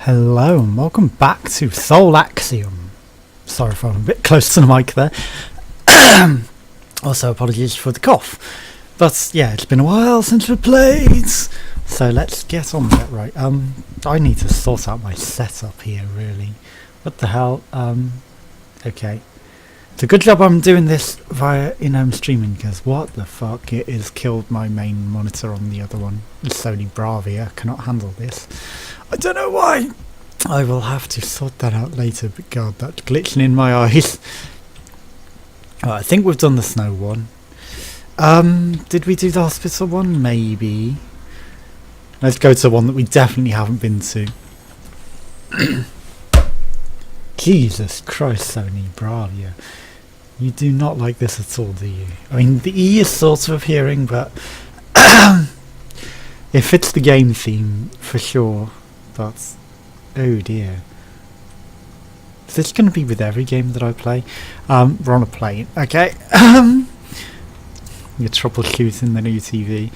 Hello and welcome back to Soul Axiom. Sorry if I'm a bit close to the mic there. Also apologies for the cough. But yeah, it's been a while since we played. So let's get on with it, right. I need to sort out my setup here really. What the hell? Okay. It's a good job I'm doing this via in-home streaming because what the fuck, it has killed my main monitor on the other one. Sony Bravia cannot handle this. I don't know why. I will have to sort that out later, but god, that's glitching in my eyes. Right, I think we've done the snow one. Did we do the hospital one? Maybe. Let's go to one that we definitely haven't been to. Jesus Christ, Sony Bravia. You do not like this at all, do you? I mean, the E is sort of appearing, but it fits the game theme for sure. But oh dear, is this going to be with every game that I play? We're on a plane, okay. You're troubleshooting the new TV.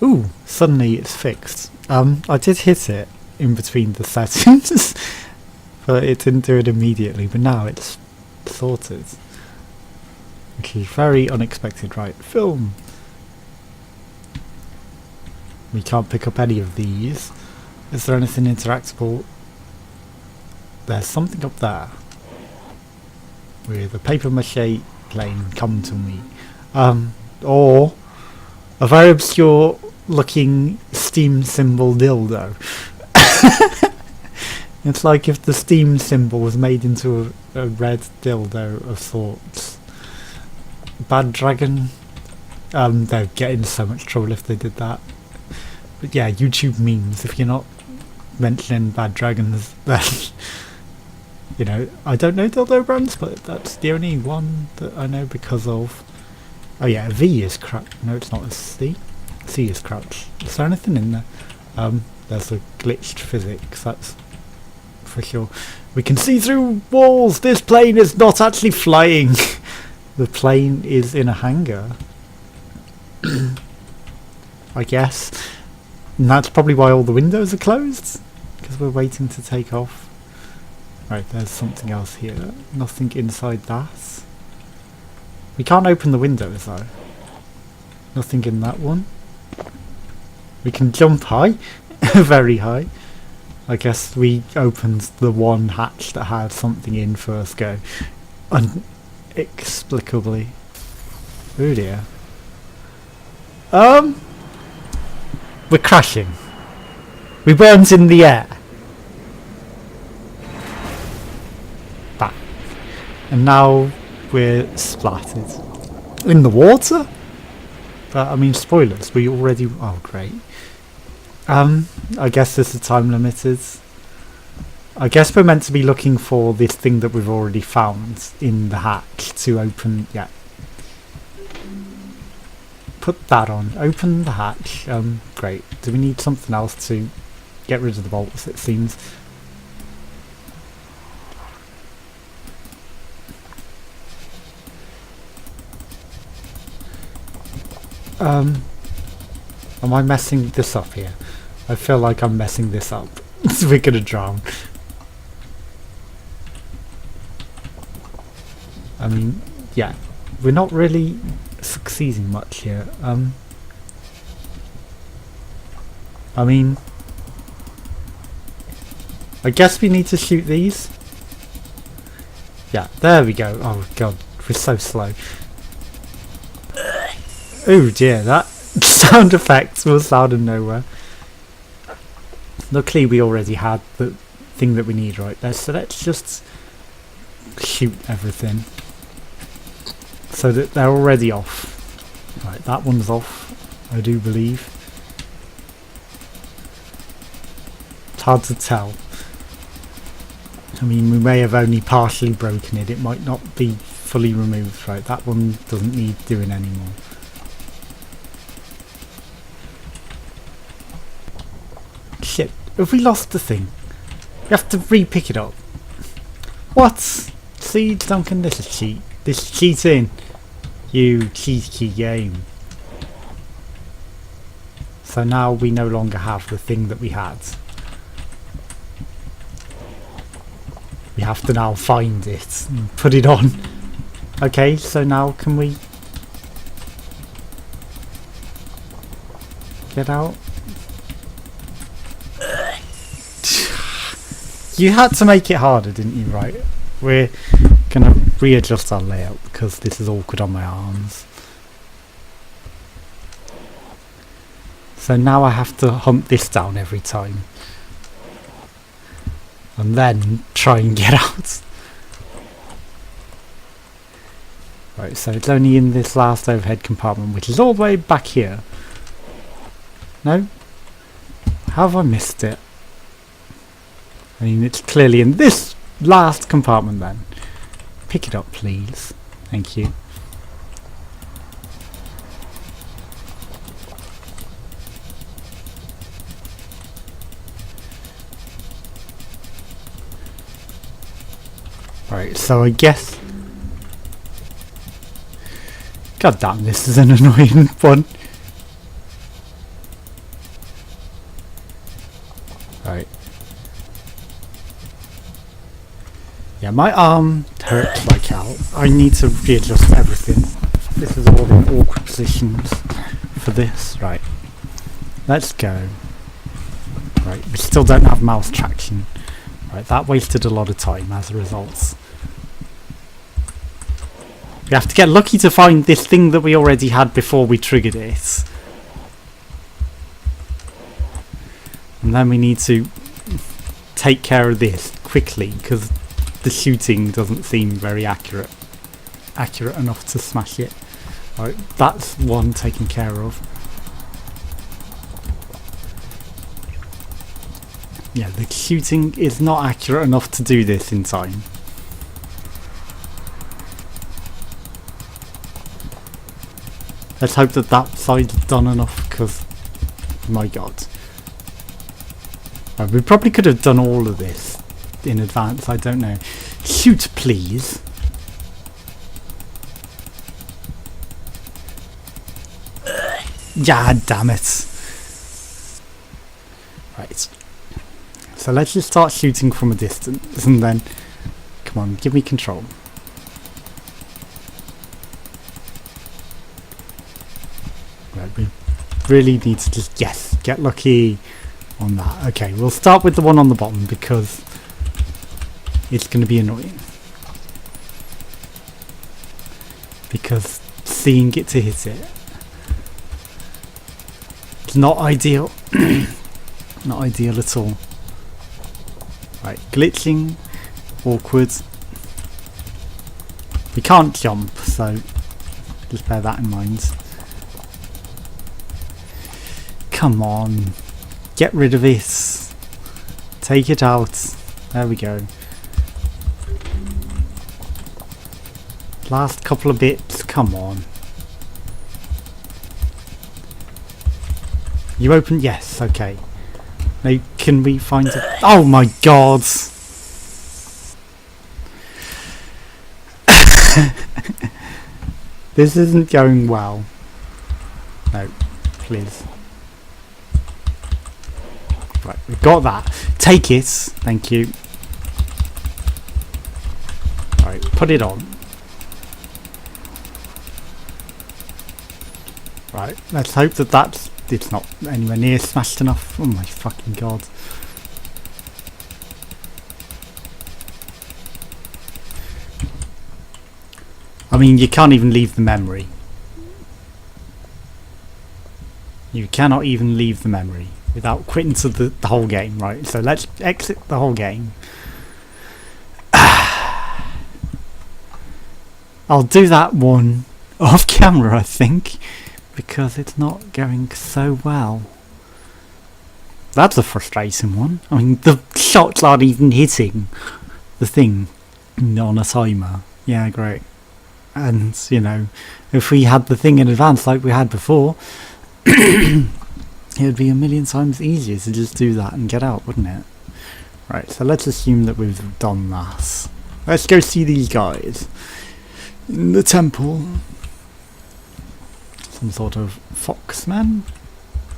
Ooh, suddenly it's fixed. I did hit it in between the settings, but it didn't do it immediately. But now it's sorted, which is very unexpected. Right, film. We can't pick up any of these. Is there anything interactable? There's something up there with a paper mache plane, come to me. Or a very obscure looking Steam symbol dildo. It's like if the Steam symbol was made into a red dildo of sorts. Bad Dragon. They'd get in so much trouble if they did that. But yeah, YouTube memes, if you're not mentioning Bad Dragons, then, you know, I don't know dildo brands, but that's the only one that I know because of. Oh yeah, a V is crouched. No, it's not a C. C is crouched. Is there anything in there? There's a glitched physics, that's for sure. We can see through walls! This plane is not actually flying! The plane is in a hangar. I guess. And that's probably why all the windows are closed, because we're waiting to take off. Right, there's something else here. Nothing inside that. We can't open the windows though. Nothing in that one. We can jump high, very high. I guess we opened the one hatch that had something in first go. Inexplicably. Oh dear. We're crashing. We weren't in the air. Back. And now we're splattered. In the water? But I mean, spoilers, we already... Oh, great. I guess this is time limited. I guess we're meant to be looking for this thing that we've already found in the hatch to open... Yeah. Put that on. Open the hatch. Great. Do we need something else to get rid of the bolts, it seems? Am I messing this up here? I feel like I'm messing this up. We're gonna drown. I mean, yeah. We're not really succeeding much here. I mean, I guess we need to shoot these. Yeah, there we go. Oh god, we're so slow. Oh dear, that sound effect was out of nowhere. Luckily we already had the thing that we need right there, so let's just shoot everything so that they're already off. Right, that one's off, I do believe. It's hard to tell. I mean, we may have only partially broken it. It might not be fully removed. Right, that one doesn't need doing anymore. Shit, have we lost the thing? We have to re-pick it up. What? See, Duncan, this is cheat. This is cheating. You cheeky game. So now we no longer have the thing that we had. We have to now find it and put it on. Okay, so now can we get out? You had to make it harder, didn't you? Right, we're gonna readjust our layout because this is awkward on my arms. So now I have to hunt this down every time and then try and get out. Right, so it's only in this last overhead compartment, which is all the way back here. No? How have I missed it? I mean, it's clearly in this last compartment then. Pick it up, please. Thank you. Right, so I guess... God damn, this is an annoying one. Right. Yeah, my arm hurts like hell. I need to readjust everything. This is all in awkward positions for this. Right. Let's go. Right, we still don't have mouse traction. Right, that wasted a lot of time as a result. We have to get lucky to find this thing that we already had before we triggered it. And then we need to take care of this quickly because the shooting doesn't seem very accurate enough to smash it. Right, that's one taken care of. Yeah, the shooting is not accurate enough to do this in time. Let's hope that that side's done enough, because, my god. We probably could have done all of this in advance, I don't know. Shoot, please. Yeah, damn it. Right. So let's just start shooting from a distance, and then... Come on, give me control. Right, we really need to just, yes, get lucky on that. Okay, we'll start with the one on the bottom because it's going to be annoying. Because seeing it to hit it, it's not ideal. Not ideal at all. Right, glitching, awkward. We can't jump, so just bear that in mind. Come on, get rid of it. Take it out. There we go. Last couple of bits, come on. You open? Yes, okay. Now, can we find it? Oh my god! This isn't going well. No, please. Right, we've got that. Take it. Thank you. Alright, put it on. Right, let's hope that it's not anywhere near smashed enough. Oh my fucking god. I mean, you can't even leave the memory. You cannot even leave the memory without quitting to the whole game, right? So let's exit the whole game. I'll do that one off camera, I think, because it's not going so well. That's a frustrating one. I mean, the shots aren't even hitting the thing on a timer. Yeah, great. And, you know, if we had the thing in advance like we had before, it would be a million times easier to just do that and get out, wouldn't it? Right, so let's assume that we've done that. Let's go see these guys in the temple. Some sort of foxman.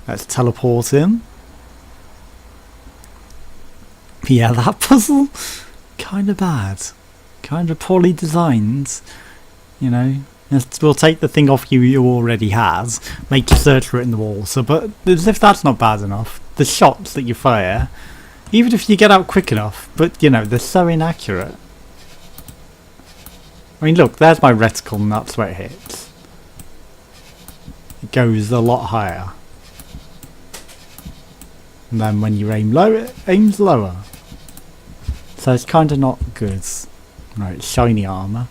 Let's teleport in. Yeah, that puzzle kind of bad. Kind of poorly designed, you know. We'll take the thing off you already has, make you search for it in the wall. So, but as if that's not bad enough, the shots that you fire, even if you get out quick enough, but you know, they're so inaccurate. I mean, look, there's my reticle and that's where it hits. It goes a lot higher. And then when you aim low, it aims lower. So it's kind of not good. Right, shiny armour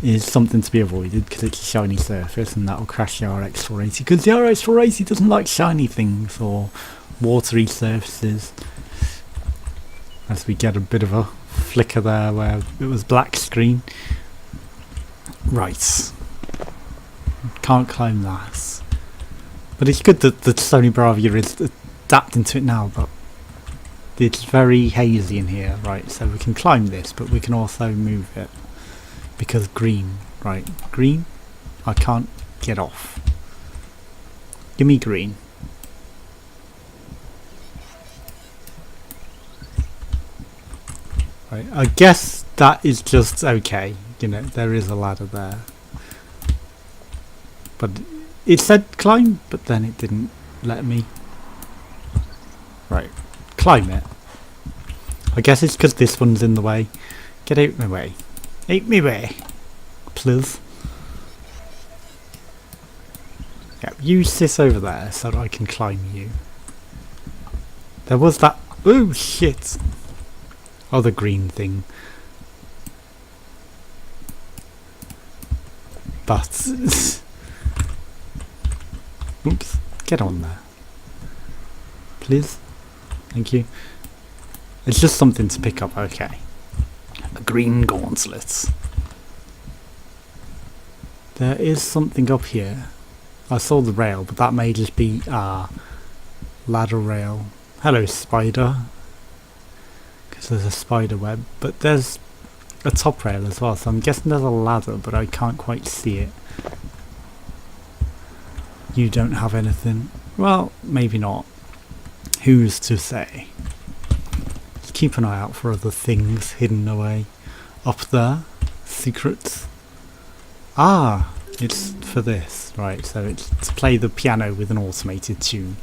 is something to be avoided because it's a shiny surface and that'll crash the RX-480 because the RX-480 doesn't like shiny things or watery surfaces. As we get a bit of a flicker there where it was black screen. Right. Can't climb that. But it's good that the Sony Bravia is adapting to it now, but it's very hazy in here. Right, so we can climb this, but we can also move it. Because green. Right, green? I can't get off. Give me green. Right, I guess that is just okay. You know, there is a ladder there. But it said climb, but then it didn't let me. Right, climb it. I guess it's because this one's in the way. Get out my way. Out my way. Please. Yeah, you sit over there so that I can climb you. There was that. Oh shit! Oh, the green thing. But. Oops. Get on there. Please. Thank you. It's just something to pick up, okay. A green gauntlet. There is something up here. I saw the rail, but that may just be ladder rail. Hello, spider. Because there's a spider web, but there's a top rail as well, so I'm guessing there's a ladder, but I can't quite see it. You don't have anything. Well, maybe not. Who's to say? Let's keep an eye out for other things hidden away. Up there. Secrets. Ah! It's for this. Right, so it's to play the piano with an automated tune.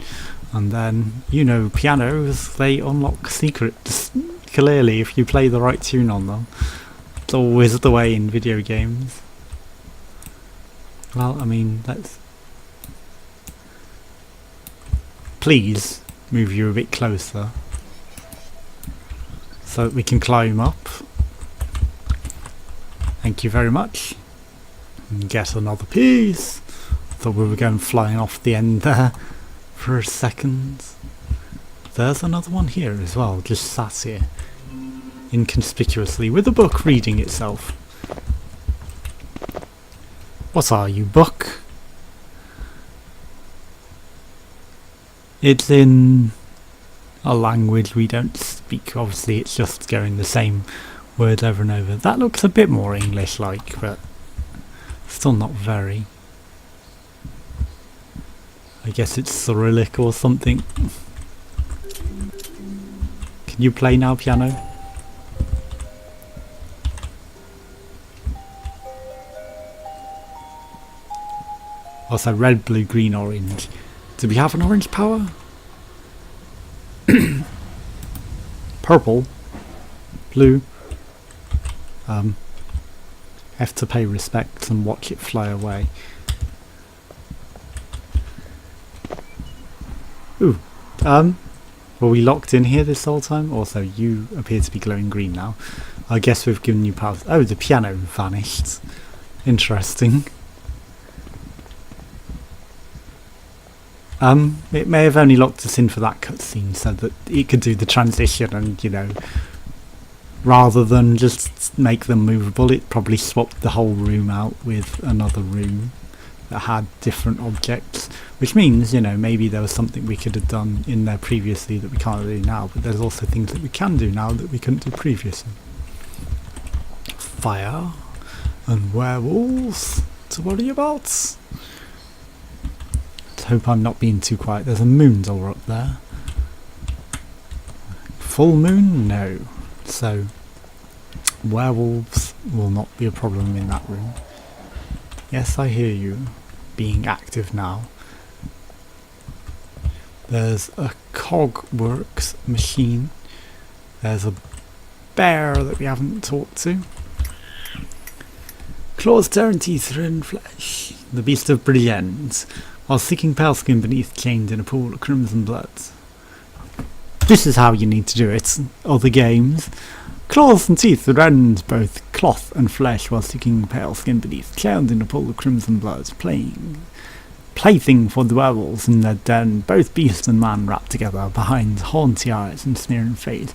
And then, you know, pianos, they unlock secrets. Clearly, if you play the right tune on them. It's always the way in video games. Well, I mean, let's... Please move you a bit closer so that we can climb up. Thank you very much. And get another piece. Thought we were going flying off the end there for a second. There's another one here as well, just sat here inconspicuously with a book reading itself. What are you, book? It's in a language we don't speak. Obviously it's just going the same word over and over. That looks a bit more English-like, but still not very. I guess it's Cyrillic or something. Can you play now, piano? Also red, blue, green, orange. Do we have an orange power? Purple. Blue. Have to pay respect and watch it fly away. Ooh. Were we locked in here this whole time? Also, you appear to be glowing green now. I guess we've given you powers. Oh, the piano vanished. Interesting. It may have only locked us in for that cutscene so that it could do the transition and, you know, rather than just make them movable, it probably swapped the whole room out with another room that had different objects, which means, you know, maybe there was something we could have done in there previously that we can't do now, but there's also things that we can do now that we couldn't do previously. Fire and werewolves to worry about. Let's hope I'm not being too quiet. There's a moon door up there. Full moon? No. So Werewolves will not be a problem in that room. Yes, I hear you, being active now. There's a Cogworks machine. There's a bear that we haven't talked to. Claws, tearing teeth, red flesh. The beast of Brienne, while seeking pale skin beneath, chained in a pool of crimson blood. This is how you need to do it. Other games. Claws and teeth that rend both cloth and flesh while seeking pale skin beneath, chained in a pool of crimson blood. Plaything for the werewolves in their den, both beast and man wrapped together behind haunty eyes and sneering face.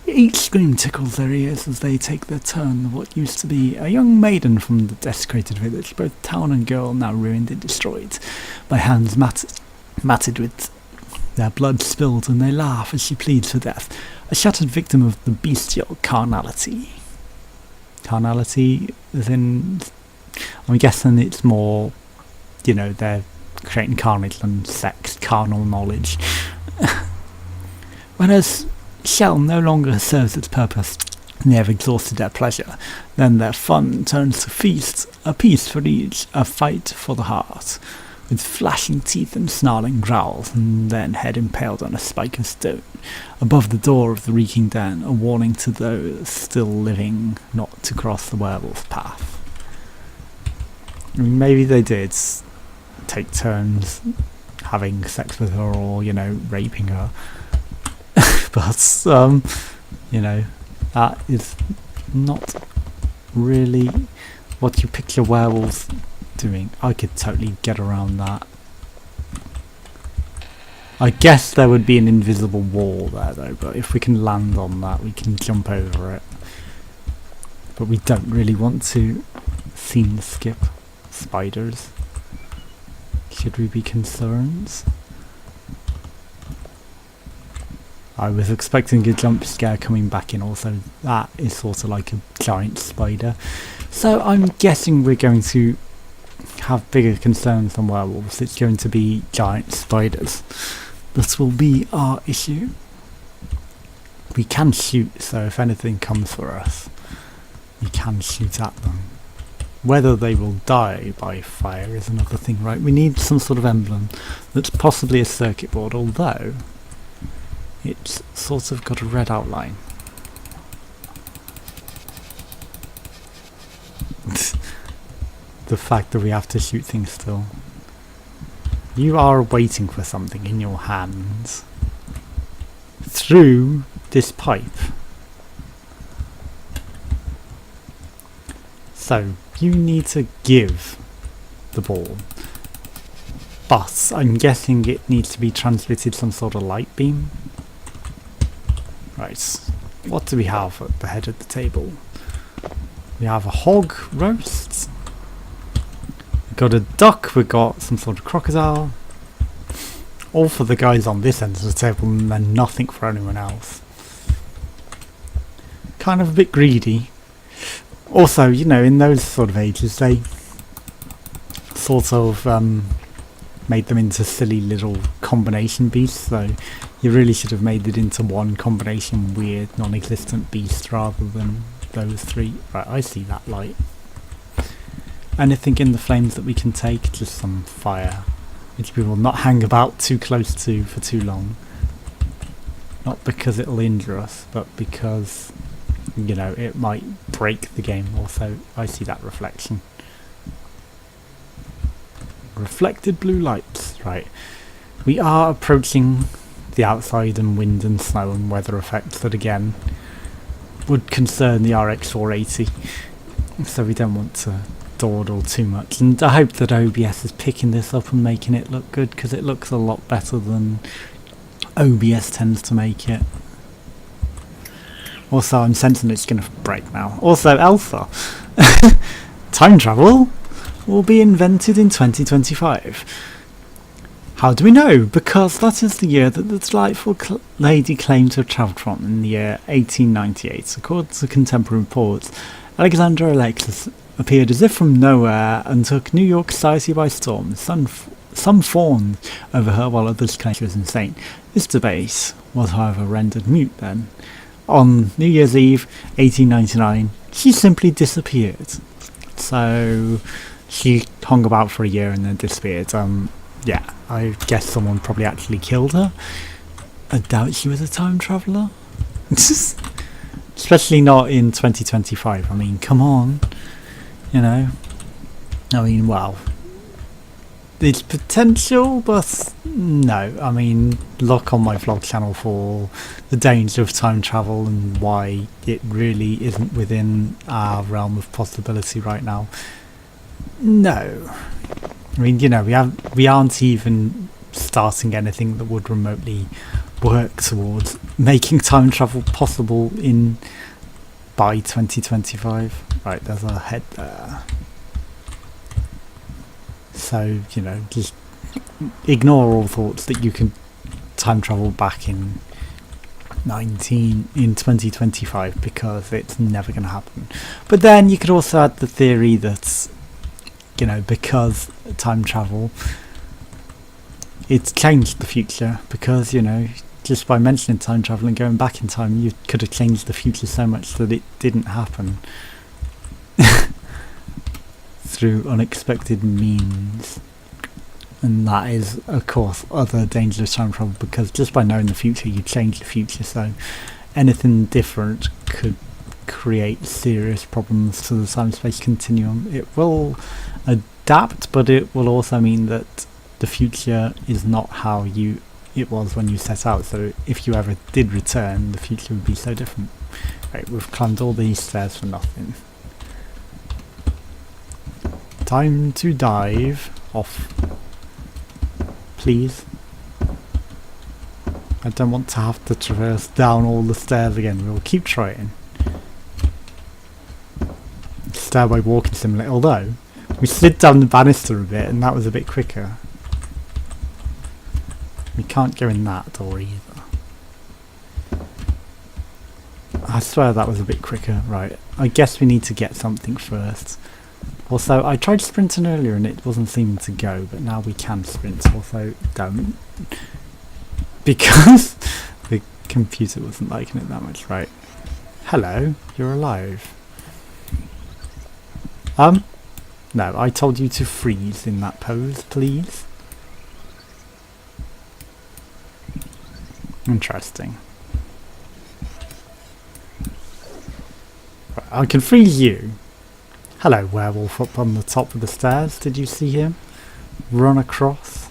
Each scream tickles their ears as they take their turn. What used to be a young maiden from the desecrated village, both town and girl now ruined and destroyed, by hands matted with their blood spilled, and they laugh as she pleads for death, a shattered victim of the bestial carnality. Carnality as in, I'm guessing it's more, they're creating carnage than sex, carnal knowledge. When a shell no longer serves its purpose, and they have exhausted their pleasure, then their fun turns to feast, a piece for each, a fight for the heart, with flashing teeth and snarling growls, and then head impaled on a spike of stone. Above the door of the reeking den, a warning to those still living not to cross the werewolf path. Maybe they did take turns having sex with her or, raping her. But, that is not really what you picture werewolves doing. I could totally get around that. I guess there would be an invisible wall there though, but if we can land on that, we can jump over it. But we don't really want to scene skip spiders. Should we be concerned? I was expecting a jump scare coming back in, also that is sort of like a giant spider. So I'm guessing we're going to have bigger concerns than werewolves. It's going to be giant spiders. This will be our issue. We can shoot, so if anything comes for us, we can shoot at them. Whether they will die by fire is another thing, right? We need some sort of emblem that's possibly a circuit board, although it's sort of got a red outline. The fact that we have to shoot things still. You are waiting for something in your hands through this pipe. So you need to give the ball, but I'm guessing it needs to be transmitted some sort of light beam. Right, what do we have at the head of the table? We have a hog roast. We've got a duck, we've got some sort of crocodile. All for the guys on this end of the table and then nothing for anyone else. Kind of a bit greedy. Also, in those sort of ages, they sort of made them into silly little combination beasts, so you really should have made it into one combination weird, non-existent beast rather than those three. Right, I see that light. Anything in the flames that we can take, just some fire, which we will not hang about too close to for too long. Not because it'll injure us, but because, it might break the game. Also, I see that reflection. Reflected blue lights, right. We are approaching the outside, and wind and snow and weather effects that again would concern the RX 480, so we don't want to dawdle too much, and I hope that OBS is picking this up and making it look good, because it looks a lot better than OBS tends to make it. Also, I'm sensing it's going to break now. Also, Alpha. Time travel will be invented in 2025. How do we know? Because that is the year that the delightful lady claimed to have travelled from, in the year 1898. According to contemporary reports, Alexandra Alexis appeared as if from nowhere and took New York society by storm. Some fawned over her while others claimed she was insane. This debate was however rendered moot then, on New Year's Eve 1899, she simply disappeared. So she hung about for a year and then disappeared. Yeah, I guess someone probably actually killed her. I doubt she was a time traveller. Especially not in 2025. I mean, come on. You know? I mean, well, it's potential, but no. I mean, look on my vlog channel for the danger of time travel and why it really isn't within our realm of possibility right now. No. I mean, you know, we aren't even starting anything that would remotely work towards making time travel possible by 2025. Right, there's a head there. So, you know, just ignore all thoughts that you can time travel back in 2025, because it's never going to happen. But then you could also add the theory that, you know, because time travel, it's changed the future, because, you know, just by mentioning time travel and going back in time, you could have changed the future so much that it didn't happen through unexpected means. And that is, of course, other dangerous time travel, because just by knowing the future, you change the future, so anything different could create serious problems to the time-space continuum. It will adapt, but it will also mean that the future is not how it was when you set out, so if you ever did return, the future would be so different. Right, we've climbed all these stairs for nothing. Time to dive off. Please. I don't want to have to traverse down all the stairs again. We'll keep trying. Stairway walking simulator, although we slid down the banister a bit and that was a bit quicker. We can't go in that door either. I swear that was a bit quicker. Right, I guess we need to get something first. Also, I tried sprinting earlier and it wasn't seeming to go, but now we can sprint. Also, don't. Because the computer wasn't liking it that much. Right. Hello, you're alive. No, I told you to freeze in that pose, please. Interesting. Right, I can freeze you. Hello, werewolf up on the top of the stairs. Did you see him run across?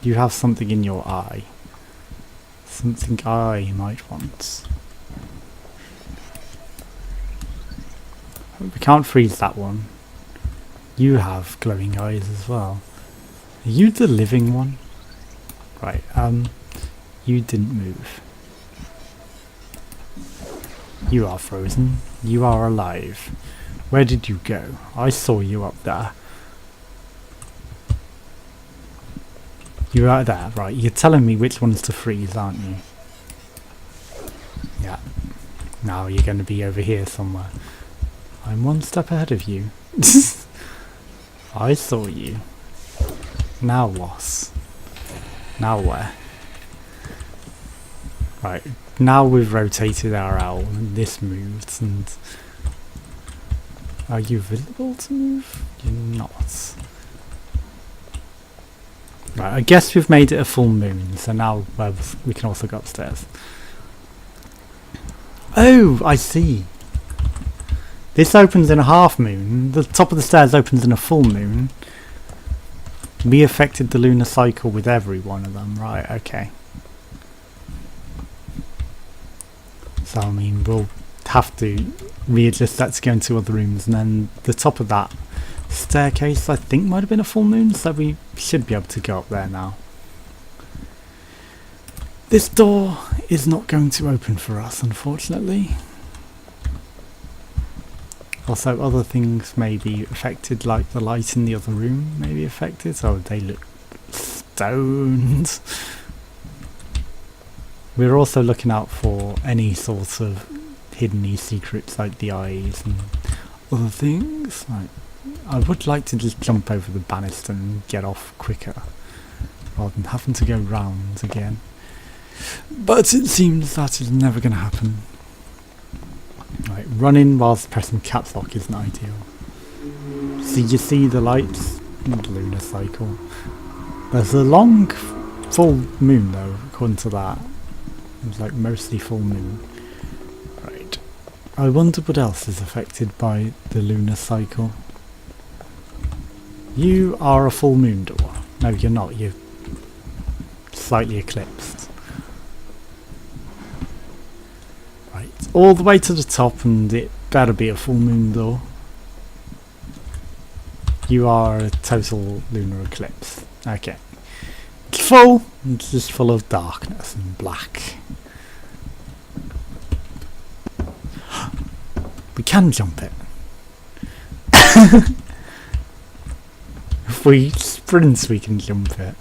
You have something in your eye. Something I might want. We can't freeze that one. You have glowing eyes as well. Are you the living one? Right, you didn't move. You are frozen. You are alive. Where did you go? I saw you up there. You are there, right. You're telling me which ones to freeze, aren't you? Yeah. Now you're going to be over here somewhere. I'm one step ahead of you. I saw you. Now what? Now where? Right. Now we've rotated our owl and this moves, and are you visible to move? You're not. Right, I guess we've made it a full moon, so now we can also go upstairs. Oh, I see. This opens in a half moon. The top of the stairs opens in a full moon. We affected the lunar cycle with every one of them. Right, okay. So, I mean, we'll have to readjust that to go into other rooms, and then the top of that staircase, I think, might have been a full moon, so we should be able to go up there now. This door is not going to open for us, unfortunately. Also, other things may be affected, like the light in the other room may be affected. Oh, they look stoned. We're also looking out for any sort of hidden secrets, like the eyes and other things. Like, I would like to just jump over the banister and get off quicker, rather than having to go round again. But it seems that is never going to happen. Right, running whilst pressing caps lock isn't ideal. So you see the lights in the lunar cycle. There's a long full moon though, according to that. It's like mostly full moon. Right. I wonder what else is affected by the lunar cycle. You are a full moon door. No, you're not. You're slightly eclipsed. Right. All the way to the top, and it better be a full moon door. You are a total lunar eclipse. Okay. It's full. It's just full of darkness and black. We can jump it. If we sprint, we can jump it.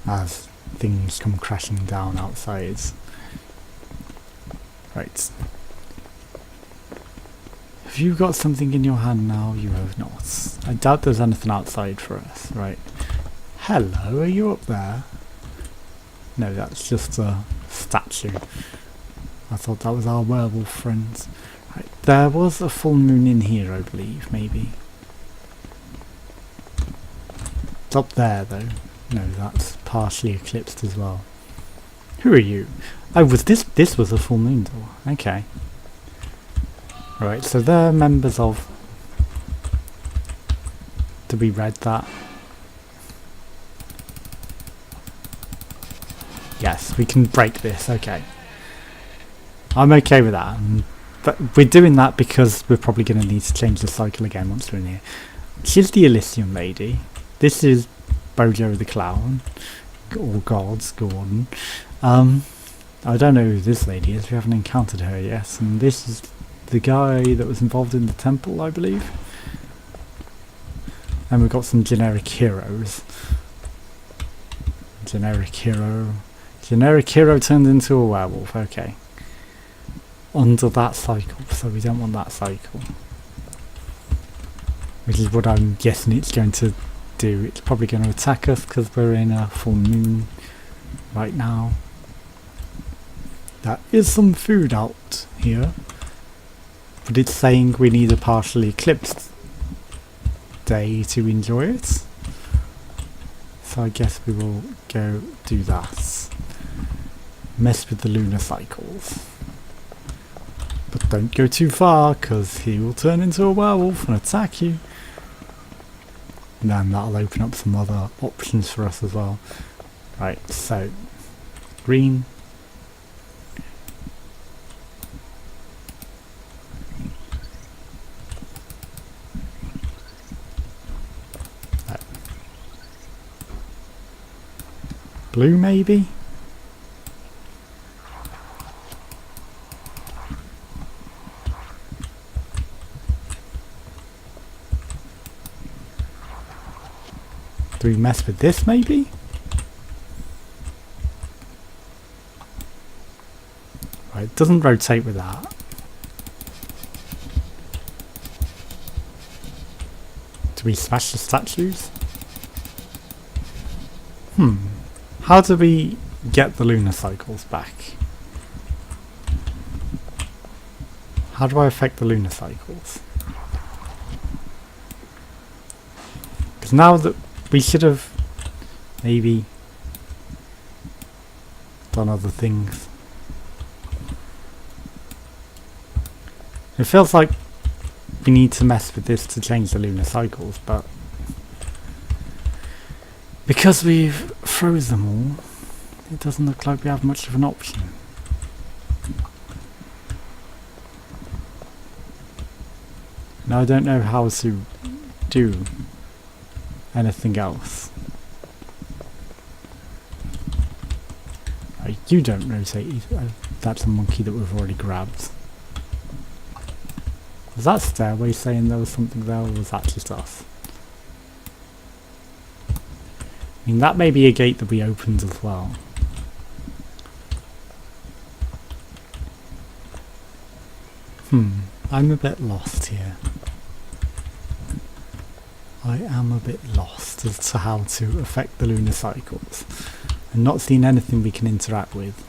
As things come crashing down outside. Right. Have you got something in your hand now? You have not. I doubt there's anything outside for us. Right. Hello, are you up there? No, that's just a statue. I thought that was our werewolf friends. Right. There was a full moon in here, I believe, maybe. It's up there, though. No, that's partially eclipsed as well. Who are you? Oh, was this was a full moon door. Okay. Right, so they're members of... Did we read that? Yes, we can break this, okay. I'm okay with that. But we're doing that because we're probably going to need to change the cycle again once we're in here. She's the Elysium lady. This is Bojo the Clown. Or Gods, Gordon. I don't know who this lady is. We haven't encountered her yet. And this is the guy that was involved in the temple, I believe. And we've got some generic heroes. Generic hero. Generic hero turned into a werewolf. Okay. Under that cycle, so we don't want that cycle. Which is what I'm guessing it's going to do. It's probably going to attack us because we're in a full moon right now. There is some food out here, but it's saying we need a partially eclipsed day to enjoy it. So I guess we will go do that. Mess with the lunar cycles. But don't go too far, because he will turn into a werewolf and attack you. And then that'll open up some other options for us as well. Right, so green. Right. Blue maybe? Do we mess with this maybe? Right, it doesn't rotate with that. Do we smash the statues? How do we get the lunar cycles back? How do I affect the lunar cycles? Because now that we should have maybe done other things. It feels like we need to mess with this to change the lunar cycles, but because we've froze them all, it doesn't look like we have much of an option. Now I don't know how to do anything else. You don't rotate either. That's a monkey that we've already grabbed. Was that stairway saying there was something there, or was that just us? I mean, that may be a gate that we opened as well. I'm a bit lost here. I am a bit lost as to how to affect the lunar cycles. I'm not seeing anything we can interact with.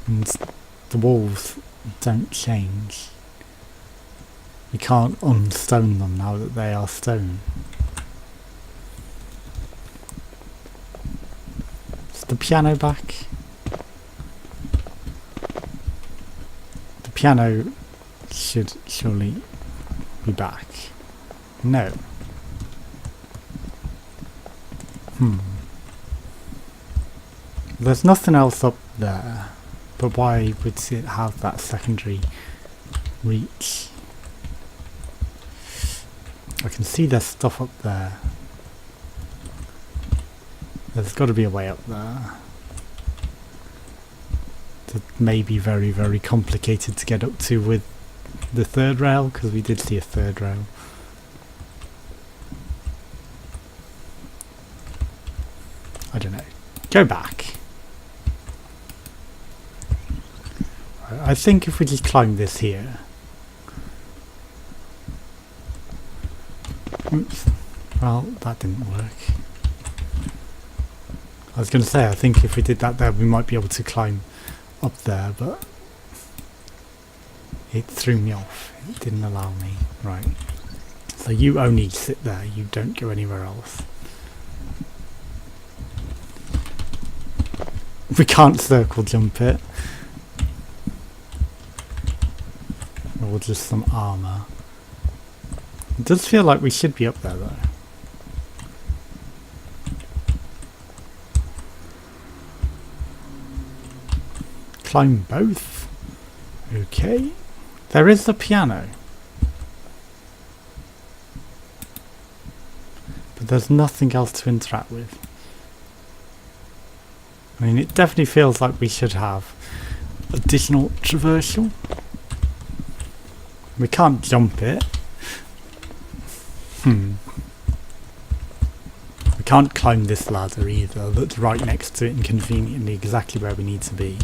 And the walls don't change. We can't unstone them now that they are stone. Is the piano back? The piano should surely be back. No. There's nothing else up there, but why would it have that secondary reach? I can see there's stuff up there. There's got to be a way up there. That may be very, very complicated to get up to with the third rail, because we did see a third rail. I don't know. Go back. I think if we just climb this here. Oops. Well, that didn't work. I was going to say, I think if we did that there, we might be able to climb up there, but it threw me off. It didn't allow me. Right. So you only sit there, you don't go anywhere else. We can't circle jump it. Or just some armour. It does feel like we should be up there though. Climb both. Okay. There is the piano. But there's nothing else to interact with. I mean, it definitely feels like we should have additional traversal. We can't jump it. We can't climb this ladder either, that's right next to it and conveniently exactly where we need to be.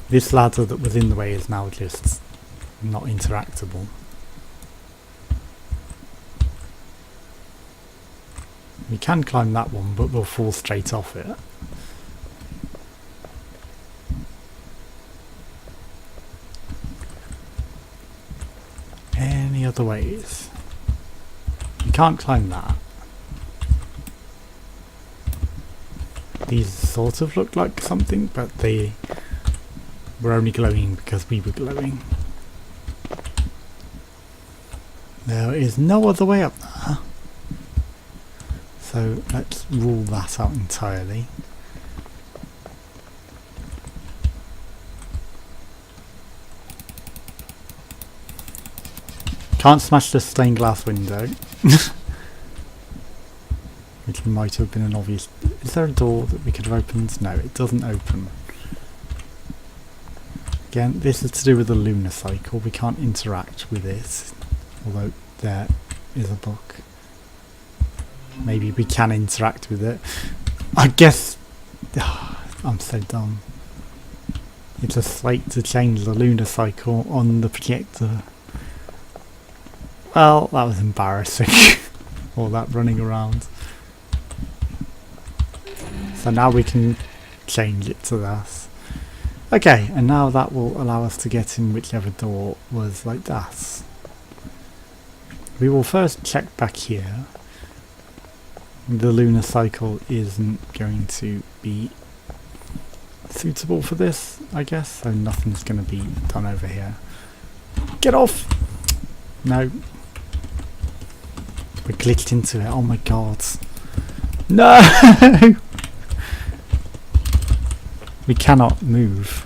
This ladder that was in the way is now just not interactable. We can climb that one, but we'll fall straight off it. Any other ways? You can't climb that. These sort of look like something, but they were only glowing because we were glowing. There is no other way up there. So let's rule that out entirely. Can't smash the stained glass window. Which might have been an obvious... Is there a door that we could have opened? No, it doesn't open. Again, this is to do with the lunar cycle. We can't interact with it. Although there is a book. Maybe we can interact with it. I guess... I'm so dumb. It's a slate to change the lunar cycle on the projector. Well, that was embarrassing. All that running around. So now we can change it to this. Okay, and now that will allow us to get in whichever door was like that. We will first check back here. The lunar cycle isn't going to be suitable for this, I guess, so nothing's going to be done over here. Get off! No. We glitched into it, oh my god. No! We cannot move.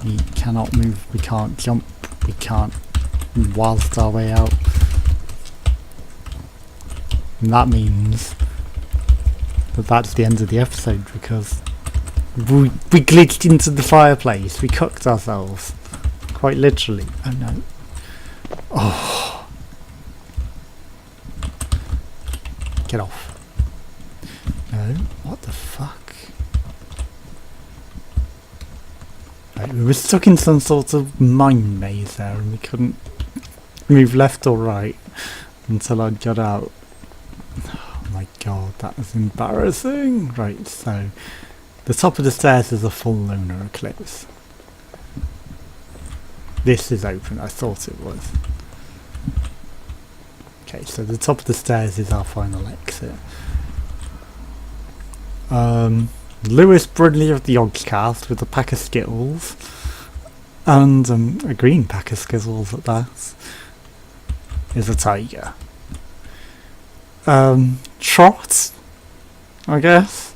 We cannot move, we can't jump, we can't whilst our way out. And that means that that's the end of the episode because we glitched into the fireplace, we cooked ourselves. Quite literally. Oh no. Oh. Get off. No, what the fuck? No, Right, we were stuck in some sort of mind maze there and we couldn't move left or right until I got out. Oh my god, that was embarrassing. Right, so the top of the stairs is a full lunar eclipse. This is open, I thought it was. Okay, so the top of the stairs is our final exit. Lewis Brudley of the Yogscast with a pack of Skittles. And a green pack of Skittles at that. Is a tiger. Trot, I guess.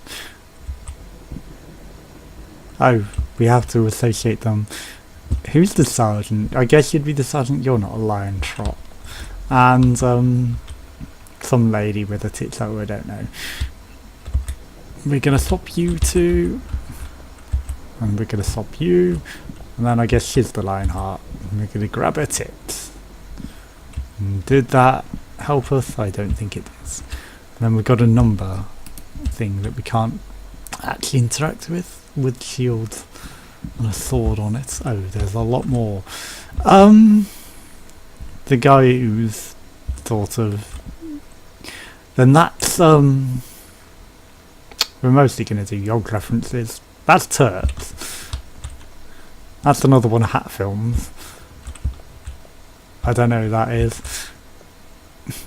Oh, we have to associate them. Who's the sergeant? I guess you'd be the sergeant. You're not a lion. Trot. And some lady with a tits out. I don't know. We're gonna swap you two, and we're gonna swap you, and then I guess she's the Lionheart. And we're gonna grab her tits. And did that help us? I don't think it is. And then we've got a number thing that we can't actually interact with shields and a sword on it. Oh, there's a lot more. The guy who's sort of. Then that's we're mostly going to do Yog references. That's Terps. That's another one of Hat Films. I don't know who that is.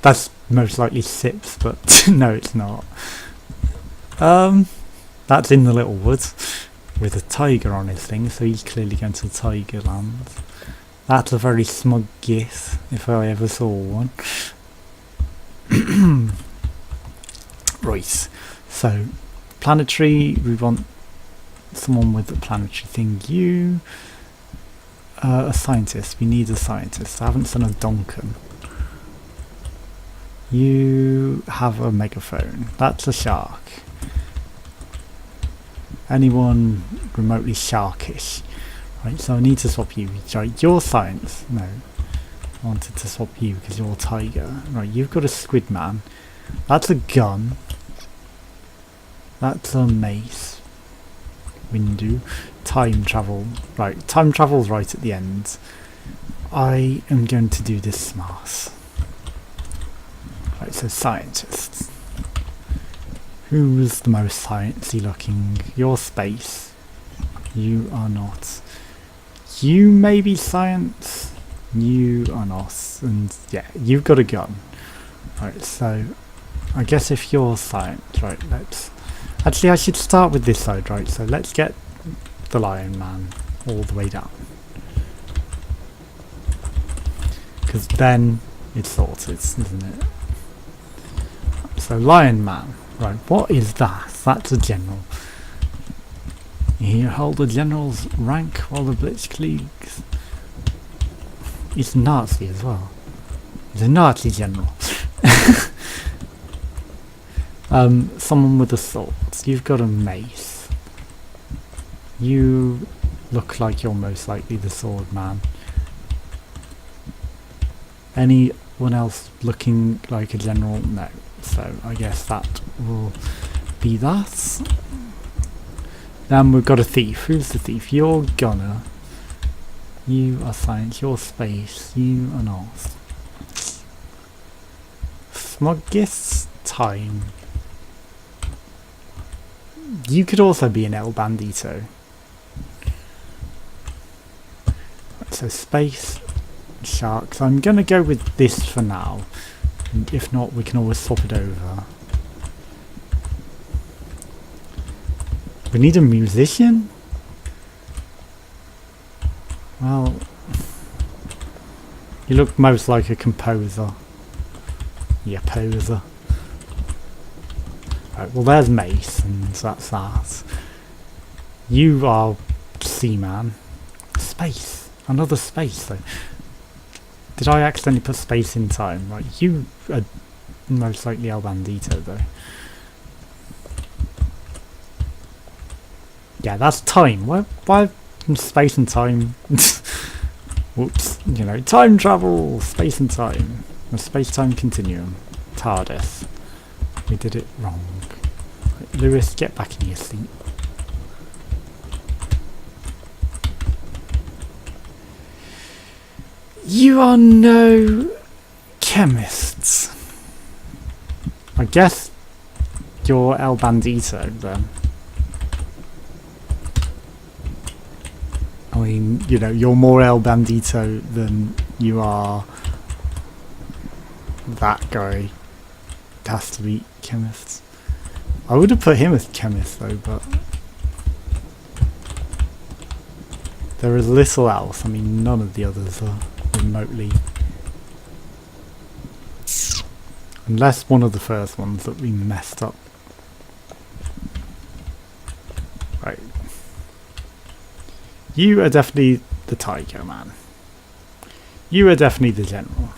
That's most likely Sips, but no, it's not. That's in the Little Woods with a tiger on his thing, so he's clearly going to Tiger Land. That's a very smug gif, if I ever saw one. Right, so planetary, we want someone with a planetary thing. You, a scientist, we need a scientist. I haven't seen a Duncan. You have a megaphone. That's a shark. Anyone remotely sharkish? Right, so I need to swap you. Right, you're science. No. I wanted to swap you because you're a tiger. Right, you've got a squid man. That's a gun. That's a mace. Window. Time travel. Right, time travel's right at the end. I am going to do this smart. Right, so scientists. Who's the most sciencey looking? You're space. You are not. You may be science. You are not. And yeah, you've got a gun. Right, so I guess if you're science, right, let's... Actually, I should start with this side, right, so let's get the Lion Man all the way down. Because then it's sorted, isn't it? So, Lion Man. Right, what is that? That's a general. You hold the general's rank while the Blitzkriegs... It's Nazi as well. He's a Nazi general. Someone with a sword. You've got a mace. You look like you're most likely the sword man. Anyone else looking like a general? No. So I guess that will be that. Then we've got a thief. Who's the thief? You're Gunner. You are science. You're space. You are not. Smuggest time. You could also be an El Bandito. So space, sharks. I'm going to go with this for now. And if not, we can always swap it over. We need a musician? Well, you look most like a composer. Yeah, poser. Right, well there's Mace, and that's that. You are Seaman. Space. Another space though. Did I accidentally put space in time? Right, you are most likely El Bandito though. Yeah, that's time. Why space and time? Whoops. You know, time travel, space and time. The space-time continuum. TARDIS. We did it wrong. Right, Lewis, get back in your seat. You are no chemists. I guess you're El Bandito then. I mean, you know, you're more El Bandito than you are that guy. It has to be chemists. I would have put him as chemist though, but there is little else. I mean, none of the others are remotely, unless one of the first ones that we messed up. Right. You are definitely the tiger man. You are definitely the general.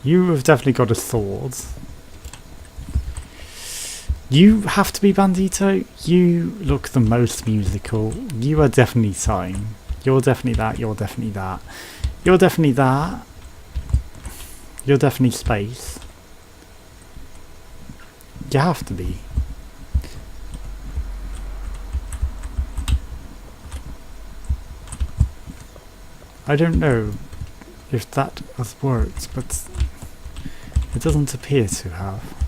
You have definitely got a sword. You have to be Bandito. You look the most musical. You are definitely time. You're definitely that. You're definitely that. You're definitely that. You're definitely space. You have to be. I don't know if that has worked, but it doesn't appear to have.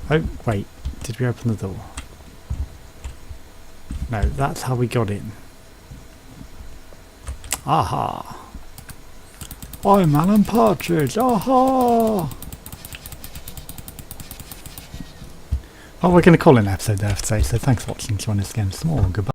Oh, wait, did we open the door? No, that's how we got in. Aha! I'm Alan Partridge, aha! Well, we're going to call it an episode there today, so thanks for watching. Join us again tomorrow. Goodbye.